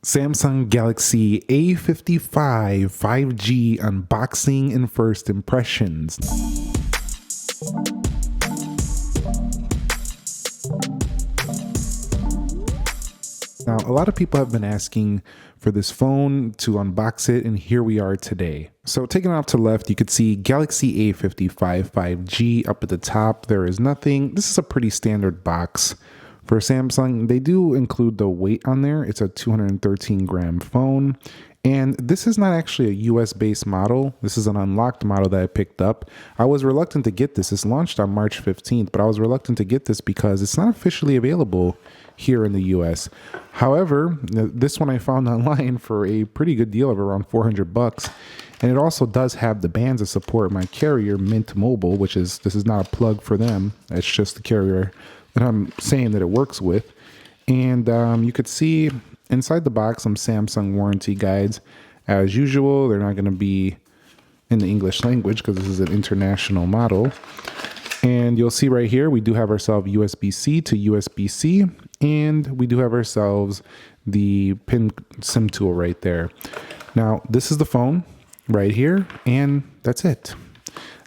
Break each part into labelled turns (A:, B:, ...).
A: Samsung Galaxy A55 5G unboxing and first impressions. Now, a lot of people have been asking for this phone to unbox it, and here we are today. So taking it off to the left, you could see Galaxy A55 5G up at the top. There is nothing. This is a pretty standard box for Samsung. They do include the weight on there. It's a 213 gram phone. And this is not actually a US based model. This is an unlocked model that I picked up. I was reluctant to get this. It's launched on March 15th, but I was reluctant to get this because it's not officially available here in the US. However, this one I found online for a pretty good deal of around $400. And it also does have the bands that support my carrier, Mint Mobile, this is not a plug for them. It's just the carrier that I'm saying that it works with. And you could see inside the box some Samsung warranty guides. As usual, they're not going to be in the English language because this is an international model. And you'll see right here, we do have ourselves USB-C to USB-C, and we do have ourselves the pin SIM tool right there. Now, this is the phone right here, and that's it.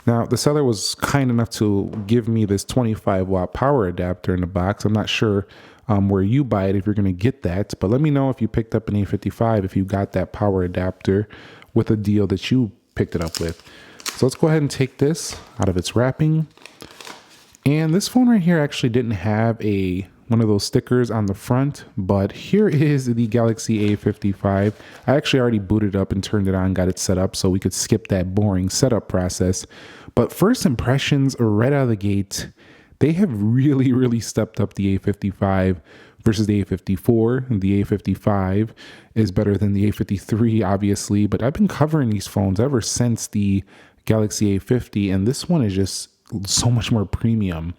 A: Now, the seller was kind enough to give me this 25 watt power adapter in the box. I'm not sure where you buy it if you're going to get that, but let me know if you picked up an A55, if you got that power adapter with a deal that you picked it up with. So let's go ahead and take this out of its wrapping. And this phone right here actually didn't have one of those stickers on the front, but here is the Galaxy A55. I actually already booted up and turned it on, got it set up so we could skip that boring setup process. But first impressions right out of the gate, they have really stepped up the A55 versus the A54. The A55 is better than the A53, obviously, but I've been covering these phones ever since the Galaxy A50, and this one is just so much more premium.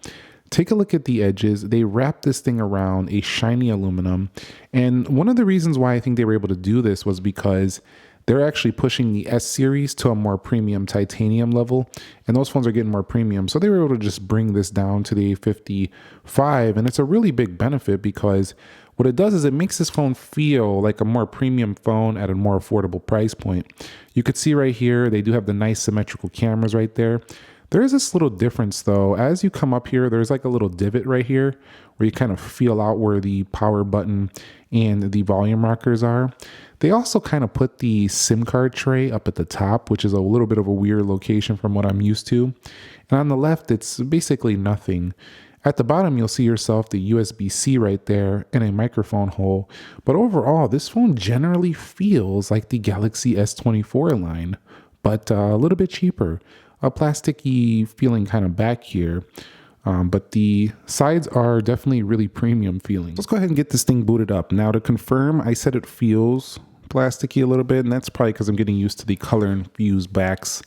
A: Take a look at the edges. They wrapped this thing around a shiny aluminum. And one of the reasons why I think they were able to do this was because they're actually pushing the S series to a more premium titanium level. And those phones are getting more premium. So they were able to just bring this down to the A55. And it's a really big benefit because what it does is it makes this phone feel like a more premium phone at a more affordable price point. You could see right here, they do have the nice symmetrical cameras right there. There is this little difference though. As you come up here, there's like a little divot right here where you kind of feel out where the power button and the volume rockers are. They also kind of put the SIM card tray up at the top, which is a little bit of a weird location from what I'm used to. And on the left, it's basically nothing. At the bottom, you'll see yourself the USB-C right there and a microphone hole. But overall, this phone generally feels like the Galaxy S24 line, but a little bit cheaper. A plasticky feeling kind of back here, but the sides are definitely really premium feeling. Let's go ahead and get this thing booted up. Now to confirm, I said it feels plasticky a little bit, and that's probably because I'm getting used to the color infused backs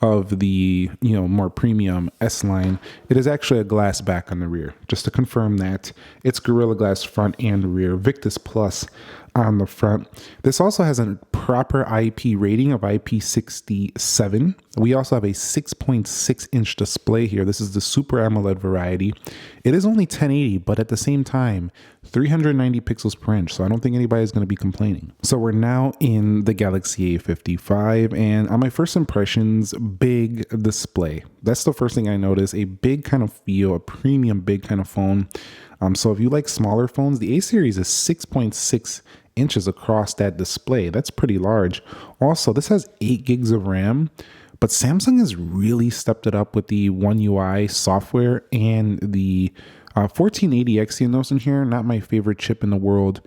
A: of the more premium S line. It is actually a glass back on the rear. Just to confirm that, it's Gorilla Glass front and rear, Victus Plus on the front. This also has a proper IP rating of IP67. We also have a 6.6 inch display here. This is the Super AMOLED variety. It is only 1080, but at the same time, 390 pixels per inch. So I don't think anybody's going to be complaining. So we're now in the Galaxy A55, and on my first impressions, big display. That's the first thing I noticed. A big kind of feel, a premium big kind of phone. So if you like smaller phones, the A series is 6.6 inches across that display. That's pretty large. Also, this has 8 gigs of RAM, but Samsung has really stepped it up with the One UI software and the 1480 Exynos in here. Not my favorite chip in the world,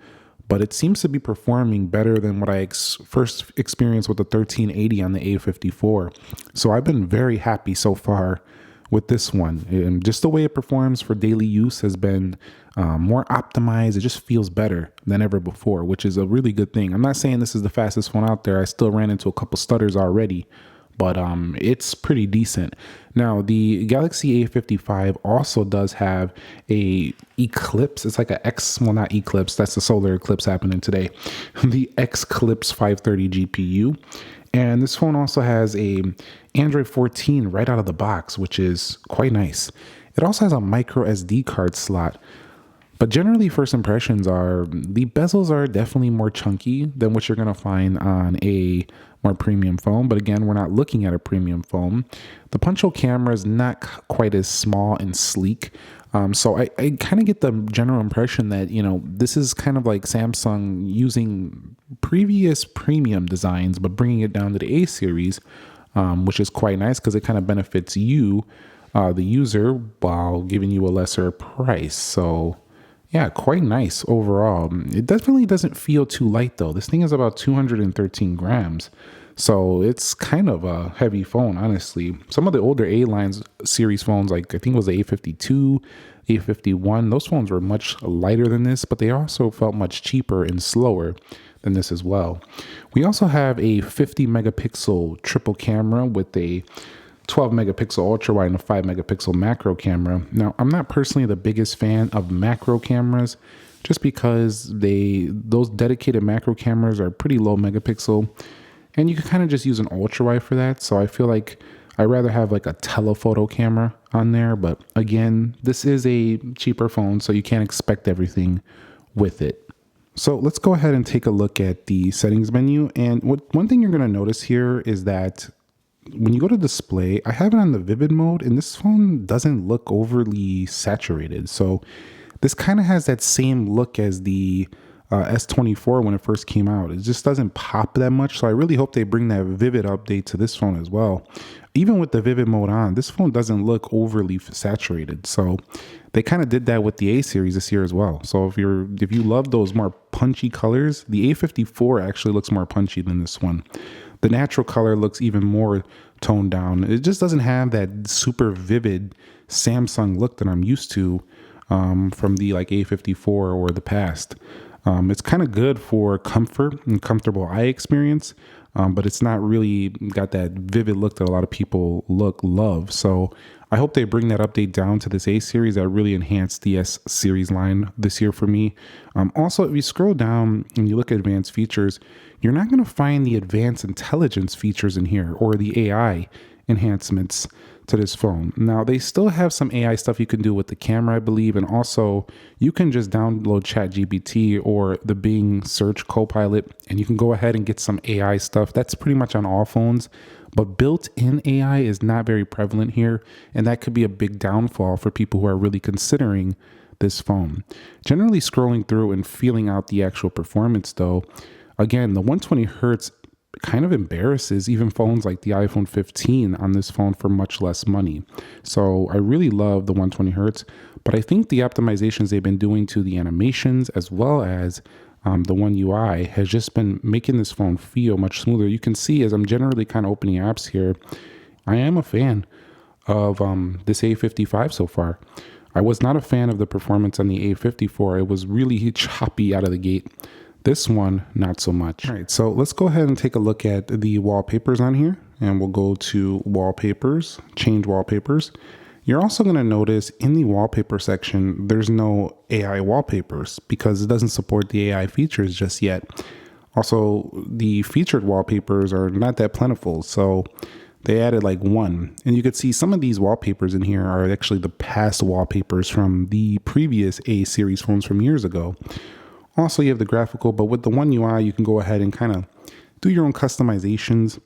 A: but it seems to be performing better than what I first experienced with the 1380 on the A54. So I've been very happy so far with this one. And just the way it performs for daily use has been more optimized. It just feels better than ever before, which is a really good thing. I'm not saying this is the fastest phone out there. I still ran into a couple stutters already, but it's pretty decent. Now, the Galaxy A55 also does have a Eclipse. It's like not Eclipse. That's the solar eclipse happening today. The Xclipse 530 GPU. And this phone also has a Android 14 right out of the box, which is quite nice. It also has a micro SD card slot. But generally, first impressions are the bezels are definitely more chunky than what you're going to find on a more premium phone. But again, we're not looking at a premium phone. The punch hole camera is not quite as small and sleek. So I kind of get the general impression that, this is kind of like Samsung using previous premium designs, but bringing it down to the A series, which is quite nice because it kind of benefits you, the user, while giving you a lesser price. So yeah, quite nice overall. It definitely doesn't feel too light though. This thing is about 213 grams. So it's kind of a heavy phone, honestly. Some of the older A-lines series phones, like I think it was the A52, A51, those phones were much lighter than this, but they also felt much cheaper and slower than this as well. We also have a 50 megapixel triple camera with a 12 megapixel ultra wide and a 5 megapixel macro camera. Now, I'm not personally the biggest fan of macro cameras just because those dedicated macro cameras are pretty low megapixel and you can kind of just use an ultra wide for that. So I feel like I'd rather have like a telephoto camera on there. But again, this is a cheaper phone, so you can't expect everything with it. So let's go ahead and take a look at the settings menu. And one thing you're going to notice here is that when you go to display, I have it on the vivid mode and this phone doesn't look overly saturated. So this kind of has that same look as the S24 when it first came out. It just doesn't pop that much. So I really hope they bring that vivid update to this phone as well. Even with the vivid mode on, this phone doesn't look overly saturated. So they kind of did that with the A series this year as well. So if you love those more punchy colors, the A54 actually looks more punchy than this one. The natural color looks even more toned down. It just doesn't have that super vivid Samsung look that I'm used to from the like A54 or the past. It's kind of good for comfort and comfortable eye experience, but it's not really got that vivid look that a lot of people love. So I hope they bring that update down to this A series that really enhanced the S series line this year for me. Also, if you scroll down and you look at advanced features, you're not going to find the advanced intelligence features in here or the AI enhancements to this phone. Now, they still have some AI stuff you can do with the camera, I believe, and also you can just download ChatGPT or the Bing search copilot, and you can go ahead and get some AI stuff. That's pretty much on all phones, but built-in AI is not very prevalent here, and that could be a big downfall for people who are really considering this phone. Generally scrolling through and feeling out the actual performance though, again, the 120 hertz kind of embarrasses even phones like the iPhone 15 on this phone for much less money. So I really love the 120 hertz, but I think the optimizations they've been doing to the animations as well as the One UI has just been making this phone feel much smoother. You can see as I'm generally kind of opening apps here, I am a fan of this A55 so far. I was not a fan of the performance on the A54. It was really choppy out of the gate. This one, not so much. All right, so let's go ahead and take a look at the wallpapers on here, and we'll go to wallpapers, change wallpapers. You're also going to notice in the wallpaper section, there's no AI wallpapers because it doesn't support the AI features just yet. Also, the featured wallpapers are not that plentiful, so they added like one. And you could see some of these wallpapers in here are actually the past wallpapers from the previous A series phones from years ago. Also, you have the graphical, but with the One UI, you can go ahead and kind of do your own customizations.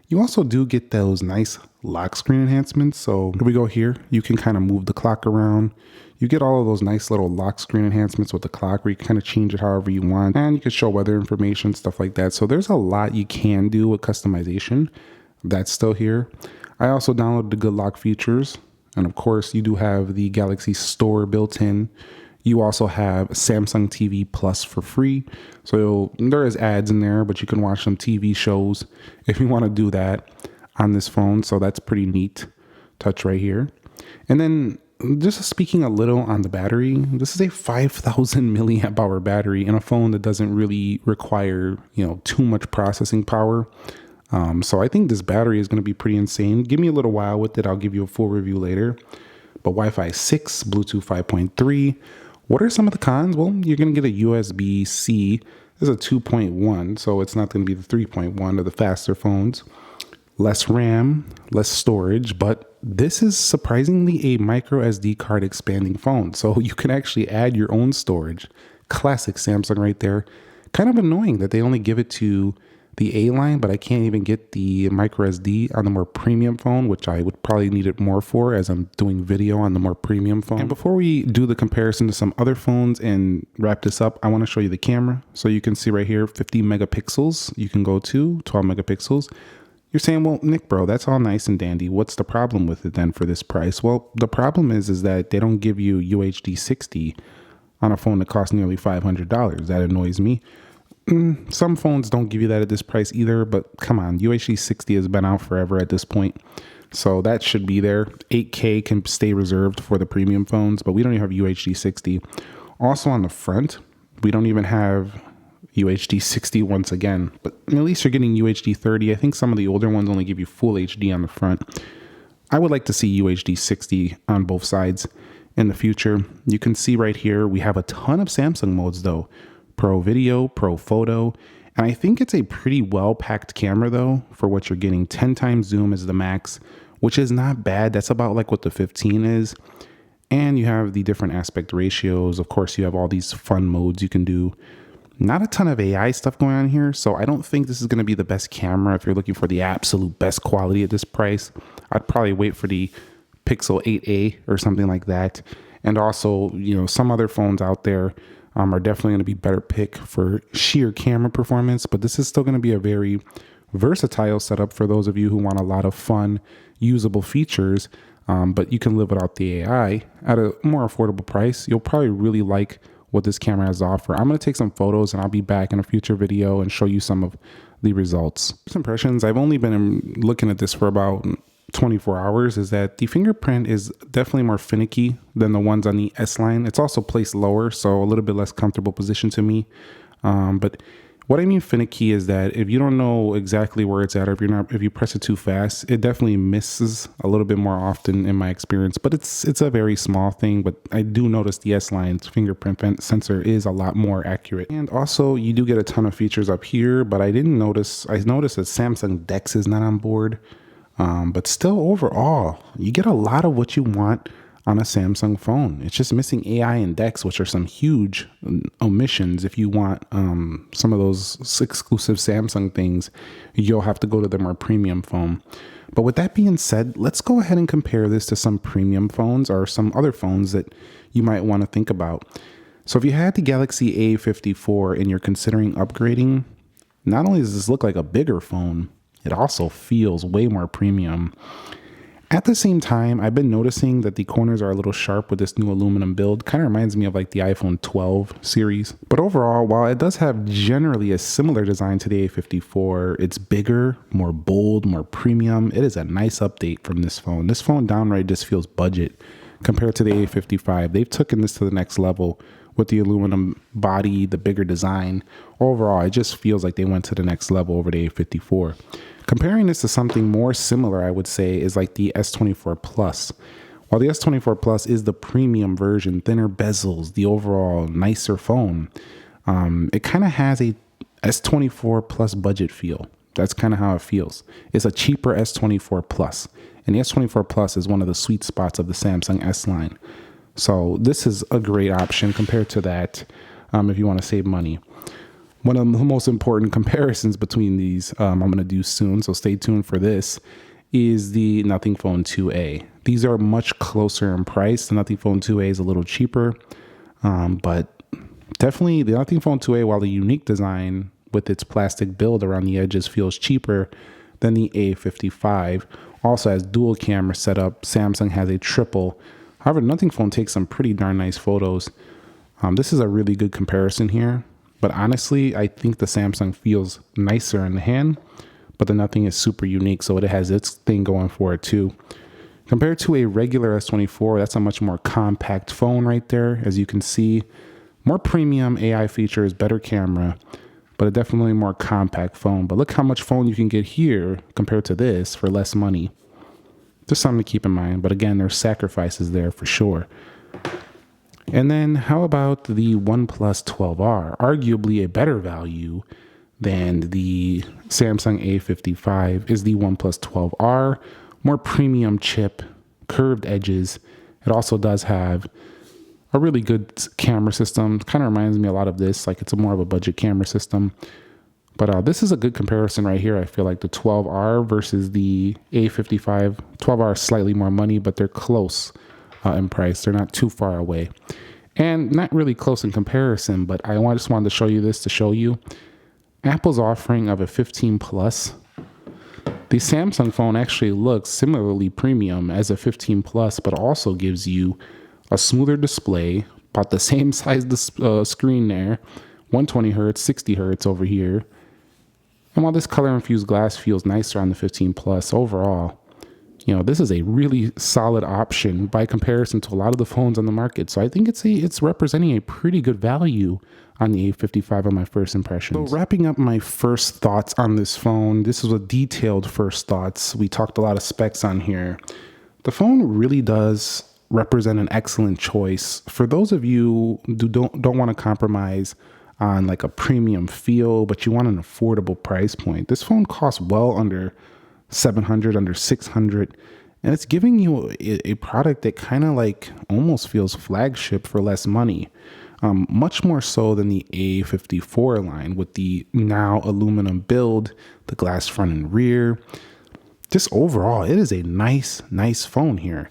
A: You also do get those nice lock screen enhancements. So here we go here. You can kind of move the clock around. You get all of those nice little lock screen enhancements with the clock where you can kind of change it however you want. And you can show weather information, stuff like that. So there's a lot you can do with customization. That's still here. I also downloaded the good lock features. And of course, you do have the Galaxy Store built in. You also have Samsung TV Plus for free. So there is ads in there, but you can watch some TV shows if you want to do that on this phone. So that's pretty neat touch right here. And then just speaking a little on the battery, this is a 5,000 milliamp hour battery in a phone that doesn't really require, too much processing power. So I think this battery is going to be pretty insane. Give me a little while with it. I'll give you a full review later. But Wi-Fi 6, Bluetooth 5.3. What are some of the cons? Well, you're going to get a USB-C. This is a 2.1, so it's not going to be the 3.1 of the faster phones. less RAM, less storage, but this is surprisingly a micro SD card expanding phone. So you can actually add your own storage. Classic Samsung right there. Kind of annoying that they only give it to the A line, but I can't even get the micro SD on the more premium phone, which I would probably need it more for as I'm doing video on the more premium phone. And before we do the comparison to some other phones and wrap this up, I want to show you the camera. So you can see right here, 50 megapixels. You can go to 12 megapixels. You're saying, well, Nick, bro, that's all nice and dandy. What's the problem with it then for this price? Well, the problem is that they don't give you UHD 60 on a phone that costs nearly $500. That annoys me. Some phones don't give you that at this price either, but come on, UHD 60 has been out forever at this point. So that should be there. 8K can stay reserved for the premium phones, but we don't even have UHD 60. Also on the front, we don't even have UHD 60 once again, but at least you're getting UHD 30. I think some of the older ones only give you full HD on the front. I would like to see UHD 60 on both sides in the future. You can see right here, we have a ton of Samsung modes though. Pro video, pro photo, and I think it's a pretty well-packed camera though for what you're getting. 10 times zoom is the max, which is not bad. That's about like what the 15 is. And you have the different aspect ratios. Of course, you have all these fun modes you can do. Not a ton of AI stuff going on here, so I don't think this is going to be the best camera if you're looking for the absolute best quality at this price. I'd probably wait for the Pixel 8a or something like that. And also, you know, some other phones out there are definitely going to be better pick for sheer camera performance, but this is still going to be a very versatile setup for those of you who want a lot of fun, usable features, but you can live without the AI at a more affordable price. You'll probably really like what this camera has to offer. I'm going to take some photos and I'll be back in a future video and show you some of the results. First impressions, I've only been looking at this for about 24 hours, is that the fingerprint is definitely more finicky than the ones on the S line. It's also placed lower, so a little bit less comfortable position to me. But what I mean finicky is that if you don't know exactly where it's at, or if you press it too fast, it definitely misses a little bit more often in my experience. But it's a very small thing. But I do notice the S line's fingerprint sensor is a lot more accurate. And also, you do get a ton of features up here, but I noticed that Samsung DeX is not on board. But still, overall, you get a lot of what you want on a Samsung phone. It's just missing AI and DeX, which are some huge omissions. If you want some of those exclusive Samsung things, you'll have to go to the more premium phone. But with that being said, let's go ahead and compare this to some premium phones or some other phones that you might want to think about. So if you had the Galaxy A54 and you're considering upgrading, not only does this look like a bigger phone, it also feels way more premium. At the same time, I've been noticing that the corners are a little sharp with this new aluminum build. Kind of reminds me of like the iPhone 12 series. But overall, while it does have generally a similar design to the A54, it's bigger, more bold, more premium. It is a nice update from this phone. This phone downright just feels budget compared to the A55. They've taken this to the next level with the aluminum body, the bigger design. Overall, it just feels like they went to the next level over the A54. Comparing this to something more similar, I would say, is like the S24 Plus. While the S24 Plus is the premium version, thinner bezels, the overall nicer phone, it kind of has a S24 Plus budget feel. That's kind of how it feels. It's a cheaper S24 Plus. And the S24 Plus is one of the sweet spots of the Samsung S line. So this is a great option compared to that if you want to save money. One of the most important comparisons between these, I'm going to do soon, so stay tuned for this, is the Nothing Phone 2a. These are much closer in price. The Nothing Phone 2a is a little cheaper, but definitely the Nothing Phone 2a, while the unique design with its plastic build around the edges feels cheaper than the A55. Also has dual camera setup. Samsung has a triple. However, Nothing Phone takes some pretty darn nice photos. This is a really good comparison here. But honestly, I think the Samsung feels nicer in the hand, but the Nothing is super unique, so it has its thing going for it too. Compared to a regular S24, that's a much more compact phone right there, as you can see. More premium AI features, better camera, but a definitely more compact phone. But look how much phone you can get here compared to this for less money. Just something to keep in mind. But again, there's sacrifices there for sure. And then how about the OnePlus 12R? Arguably a better value than the Samsung A55 is the OnePlus 12R, more premium chip, curved edges. It also does have a really good camera system. Kind of reminds me a lot of this, like it's a more of a budget camera system. But this is a good comparison right here. I feel like the 12R versus the A55. 12R is slightly more money, but they're close in price. They're not too far away. And not really close in comparison, but I just wanted to show you this to show you Apple's offering of a 15 Plus. The Samsung phone actually looks similarly premium as a 15 Plus, but also gives you a smoother display, about the same size screen there, 120 hertz, 60 hertz over here. And while this color infused glass feels nicer on the 15 Plus overall, you know, this is a really solid option by comparison to a lot of the phones on the market. So I think it's representing a pretty good value on the A55 on my first impressions. So wrapping up my first thoughts on this phone, this is a detailed first thoughts. We talked a lot of specs on here. The phone really does represent an excellent choice for those of you who don't want to compromise on like a premium feel, but you want an affordable price point. This phone costs well under $700, under $600, and it's giving you a product that kind of like almost feels flagship for less money. Much more so than the A54 line with the now aluminum build, the glass front and rear. Just overall, it is a nice phone here.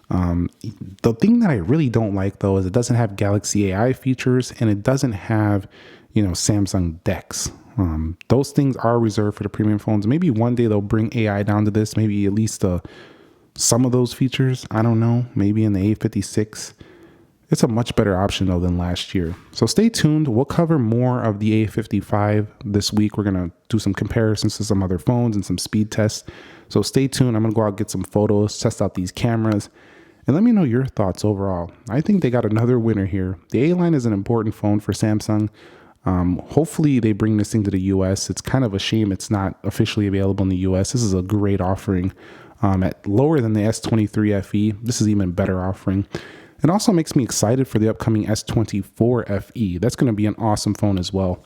A: The thing that I really don't like though is it doesn't have Galaxy AI features, and it doesn't have, you know, Samsung DeX. Those things are reserved for the premium phones. Maybe one day they'll bring AI down to this, maybe at least some of those features. I don't know, maybe in the A56. It's a much better option though than last year. So stay tuned. We'll cover more of the A55 this week. We're going to do some comparisons to some other phones and some speed tests. So stay tuned. I'm going to go out and get some photos, test out these cameras, and let me know your thoughts overall. I think they got another winner here. The A-line is an important phone for Samsung. Hopefully they bring this thing to the US. It's kind of a shame it's not officially available in the US. This is a great offering. At lower than the S23 FE, this is even better offering. It also makes me excited for the upcoming S24 FE. That's going to be an awesome phone as well.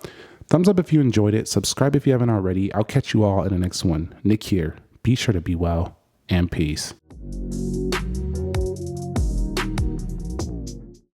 A: Thumbs up if you enjoyed it. Subscribe if you haven't already. I'll catch you all in the next one. Nick here. Be sure to be well, and peace.